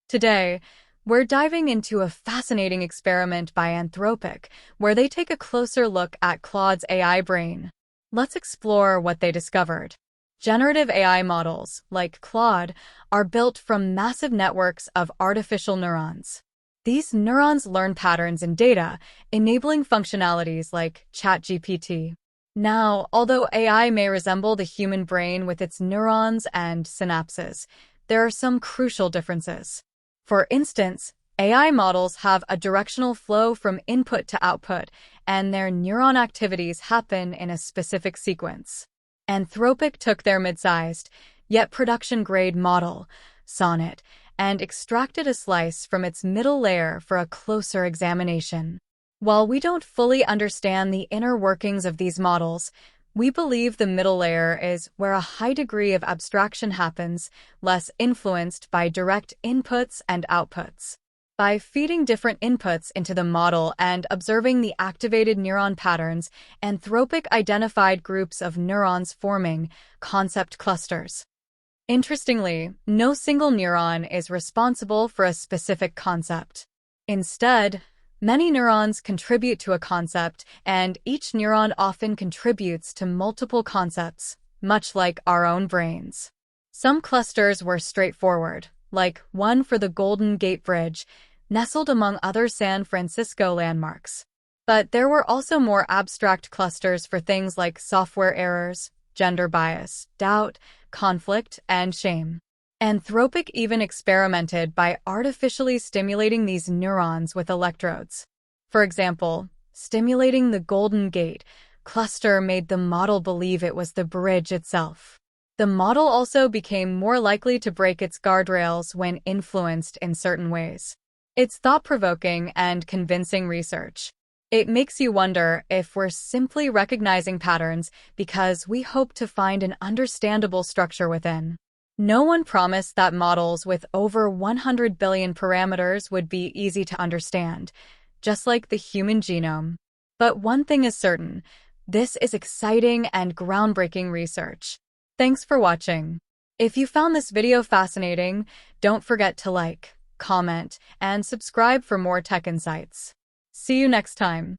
Today, we're diving into a fascinating experiment by Anthropic, where they take a closer look at Claude's AI brain. Let's explore what they discovered. Generative AI models, like Claude, are built from massive networks of artificial neurons. These neurons learn patterns in data, enabling functionalities like ChatGPT. Now, although AI may resemble the human brain with its neurons and synapses, there are some crucial differences. For instance, AI models have a directional flow from input to output, and their neuron activities happen in a specific sequence. Anthropic took their mid-sized, yet production-grade model, Sonnet, and extracted a slice from its middle layer for a closer examination. While we don't fully understand the inner workings of these models, we believe the middle layer is where a high degree of abstraction happens, less influenced by direct inputs and outputs. By feeding different inputs into the model and observing the activated neuron patterns, Anthropic identified groups of neurons forming concept clusters. Interestingly, no single neuron is responsible for a specific concept. Instead, many neurons contribute to a concept, and each neuron often contributes to multiple concepts, much like our own brains. Some clusters were straightforward, like one for the Golden Gate Bridge, nestled among other San Francisco landmarks. But there were also more abstract clusters for things like software errors, gender bias, doubt, conflict, and shame. Anthropic even experimented by artificially stimulating these neurons with electrodes. For example, stimulating the Golden Gate cluster made the model believe it was the bridge itself. The model also became more likely to break its guardrails when influenced in certain ways. It's thought-provoking and convincing research. It makes you wonder if we're simply recognizing patterns because we hope to find an understandable structure within. No one promised that models with over 100 billion parameters would be easy to understand, just like the human genome. But one thing is certain, this is exciting and groundbreaking research. Thanks for watching. If you found this video fascinating, don't forget to like, comment, and subscribe for more tech insights. See you next time.